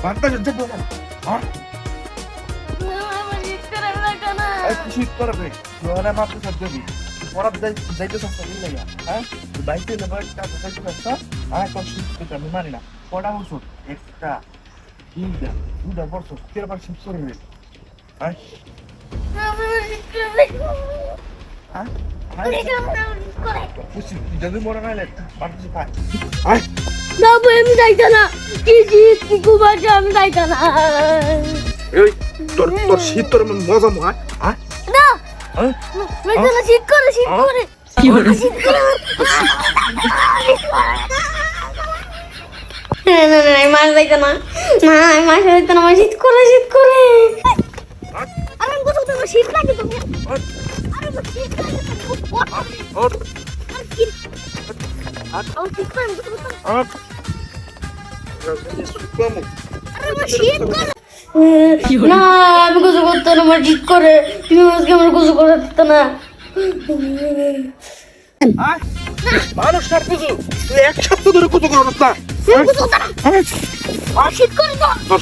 বান্তা যুদ্ধ করে আর শীত করবে তোরা মাত্র সত্যি পরাব যাইতে চাচ্ছা বুঝলি হ্যাঁ বাইতে নেবো একটা যাইতে চাচ্ছা আর একটা শীত করতে আমি মানি না কটা বছর একটা দুটা বছর 13 বার শীত করে হ্যাঁ যদি মনে না বাড়তে পাই না ভাই আমি যাইতা না কি শীত কি কুবাজা আমি যাইতা না এই তোর শীত তোর মজা মহা না যাইতা না শীত করে কি হলো শীত করে না আমি মার যাইতা না আমি মার যাইতা না আমার শীত করে আরে গোসল তো শীত লাগে তো আরে শীত লাগে না আমি গোসল করতে না আমার শীত করে তুমি আজকে আমার গোসল করে দিত না মানুষ তার কিছু তুই এক সপ্তাহ ধরে কত করো না শীত করে তো তোর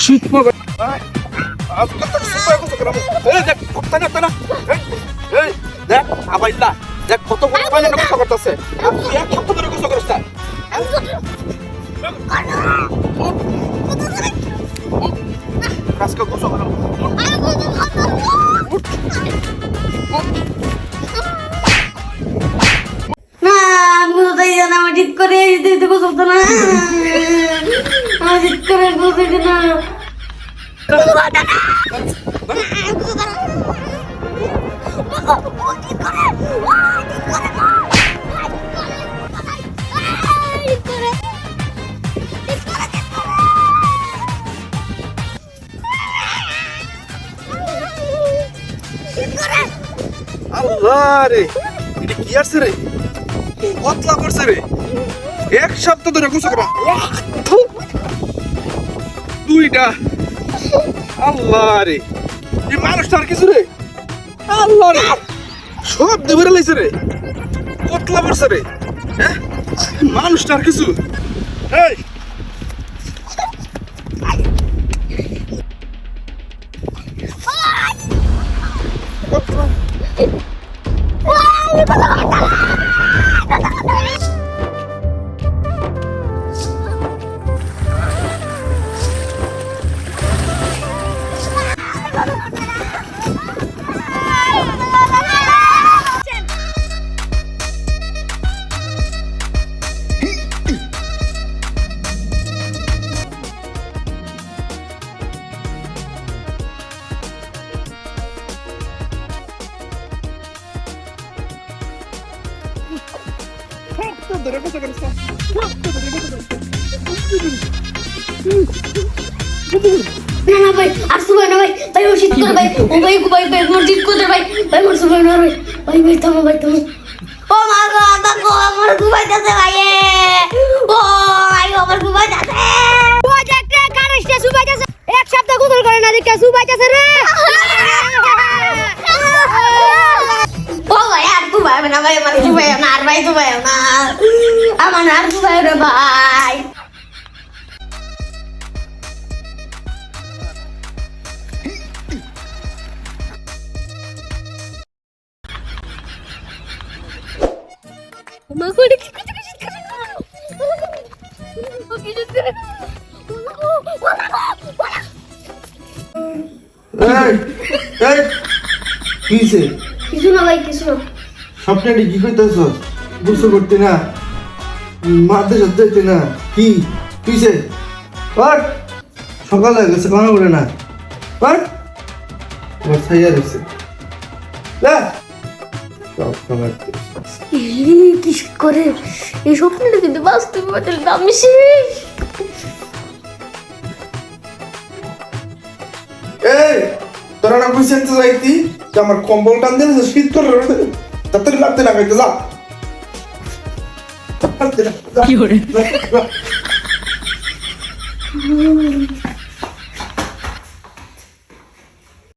শীত পড়বে আজকে তো সুপার কত করো এই দেখ কত না এই দেখ আবাইল্লা দেখ কত বড় পানি কত করতেছে তুই এক সপ্তাহ ধরে কত করছ আজকে কত করো না আমি কোথায় জানা আমার ঠিক করে দিতে গোসল তো না আমার ঠিক করে গোসল দিতে না আল্লাহ রে এটা কি আছে রে কতলা পড়ছে রে এক সপ্তাহ ধরে গোসল করা দুইটা আল্লাহ রে এই মানুষটার কিছু রে আল্লাহ রে সব দেবরে লাইছে রে কতলা পড়ছে রে হ্যাঁ মানুষটার কিছু এই না ভাই আর সুবাই না ভাই ভাই ও শীত করে ভাই ও ভাই মোর শীত করে ভাই মোর সুবাই না ভাই থামো ও মা গো দেখো আমার সুবাই যাচ্ছে ভাই ও ভাই আমার সুবাই যাচ্ছে ও একটা কারেস্টে সুবাই যাচ্ছে এক সপ্তাহ গোসল করে না দেখে সুবাই যাচ্ছে রে ও ভাই আর সুবাই না ভাই আমার সুবাই না আর ভাই সুবাই না আমার আর সুবাই রে ভাই মা করে কি কিছু না ভাই কিছু না স্বপ্নে কি কইতেছ গোসল করতে না মারতে সত্যি না কি কিসে পাট সকাল হয়ে গেছে কোনো করে না পাট বসাইয়া রয়েছে কি করে এই স্বপ্নটা কিন্তু বাস্তবে বদলে আমি শেষ এই তোরা না বুঝছেন তো যাইতি যে আমার কম্বল টান দিয়ে শীত করে তাড়াতাড়ি লাগতে না খাইতে যা কি করে